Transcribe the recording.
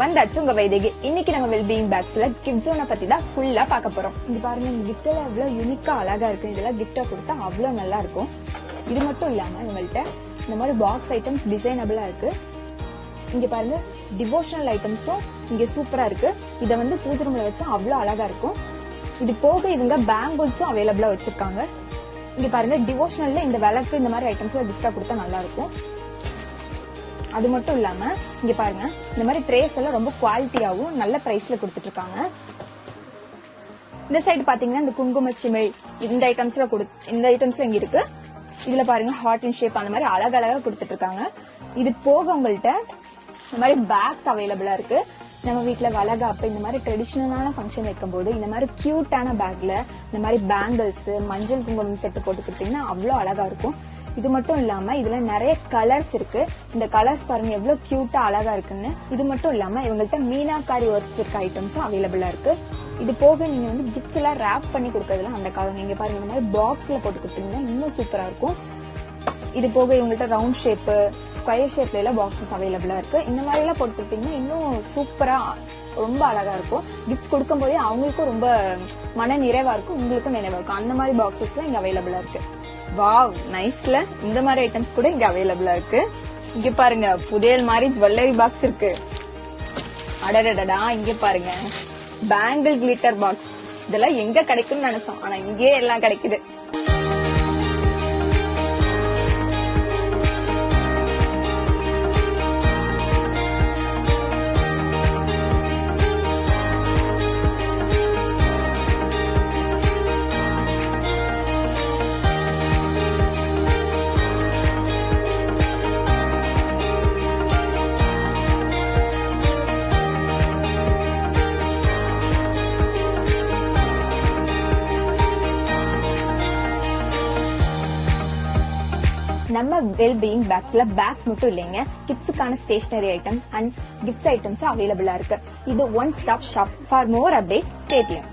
வந்தாச்சு உங்க வைதேகி. இன்னைக்கு நம்ம வெல்பீயிங் பேக்ஸ்ல கிஃப்ட் ஜோனை பத்தி தான் ஃபுல்லா பார்க்க போறோம். இங்க பாருங்க, இந்த கிஃப்ட் எல்லாம் எவ்வளவு யூனிக்கா அழகா இருக்கு. இதெல்லாம் கிஃப்டா கொடுத்தா அவ்வளவு நல்லா இருக்கும். இது மட்டும் இல்லாம இவங்கள்ட்ட இந்த மாதிரி பாக்ஸ் ஐட்டம்ஸ் டிசைனபிளா இருக்கு. இங்க பாருங்க, டிவோஷனல் ஐட்டம்ஸும் இங்க சூப்பரா இருக்கு. இத வந்து பூஜை ரூம்ல வச்சா அவ்வளவு அழகா இருக்கும். இது போக இவங்க பேங்கிள்ஸும் அவைலபிளா வச்சிருக்காங்க. இங்க பாருங்க, டிவோஷனல்ல இந்த விளக்கு இந்த மாதிரி ஐட்டம்ஸ் கிஃப்டா கொடுத்தா நல்லா இருக்கும். அது மட்டும் இல்லாம இங்க பாருங்க, இந்த மாதிரி ட்ரேஸ் எல்லாம் ரொம்ப குவாலிட்டியாவும் நல்ல பிரைஸ்ல கொடுத்துட்டு இருக்காங்க. இந்த சைடு பாத்தீங்கன்னா இந்த குங்கும சிமிழ் இந்த ஐட்டம்ஸ்ல இங்க இருக்கு. இதுல பாருங்க ஹார்ட் இன் ஷேப் அந்த மாதிரி அழகழகா கொடுத்துட்டு இருக்காங்க. இது போக உங்கள்ட்ட இந்த மாதிரி பேக்ஸ் அவைலபிளா இருக்கு. நம்ம வீட்டுல வளகாப்பு இந்த மாதிரி ட்ரெடிஷனலான ஃபங்க்ஷன் வைக்கும் போது இந்த மாதிரி கியூட்டான பேக்ல இந்த மாதிரி பேங்கிள்ஸ் மஞ்சள் குங்குமம் செட்டு போட்டு கொடுத்தீங்கன்னா அவ்வளவு அழகா இருக்கும். இது மட்டும் இல்லாம இதுல நிறைய கலர்ஸ் இருக்கு. இந்த கலர்ஸ் பாருங்க எவ்வளவு கியூட்டா அழகா இருக்குன்னு. இது மட்டும் இல்லாம இவங்கள்ட்ட மீனாக்காரி ஒர்க்ஸ் இருக்க ஐட்டம்ஸும் அவைலபிளா இருக்கு. இது போக நீங்க வந்து கிஃப்ட்ஸ் எல்லாம் ரேப் பண்ணி கொடுக்கறதுல அந்த காலம் நீங்க பாருங்க இந்த மாதிரி பாக்ஸ்ல போட்டு கொடுத்தீங்கன்னா இன்னும் சூப்பரா இருக்கும். இது போக இவங்கள்ட்ட ரவுண்ட் ஷேப் ஸ்கொயர் ஷேப்ல எல்லாம் பாக்ஸஸ் அவைலபிளா இருக்கு. இந்த மாதிரி எல்லாம் போட்டு கொடுத்தீங்கன்னா இன்னும் சூப்பரா ரொம்ப அழகா இருக்கும். கிஃப்ட்ஸ் கொடுக்கும் போதே அவங்களுக்கும் ரொம்ப மன நிறைவா இருக்கும், உங்களுக்கும் நினைவா இருக்கும். அந்த மாதிரி பாக்ஸஸ் எல்லாம் இங்க அவைலபிளா இருக்கு. வாவ், நைஸ்ல. இந்த மாதிரி ஐட்டம்ஸ் கூட இங்க அவைலபிளா இருக்கு. இங்க பாருங்க, புதையல் மாதிரி ஜுவல்லரி பாக்ஸ் இருக்கு. அடடடா, இங்க பாருங்க பேங்கிள் கிளிட்டர் பாக்ஸ். இதெல்லாம் எங்க கிடைக்கும்னு நினைச்சோம், ஆனா இங்கே எல்லாம் கிடைக்குது. நம்ம வெல்பீயிங் பேக்ஸ்ல பேக்ஸ் மட்டும் இல்லைங்க, கிட்ஸுக்கான stationery items and gifts items அவைலபிளா இருக்கு. இது one stop shop. For more update stay tune.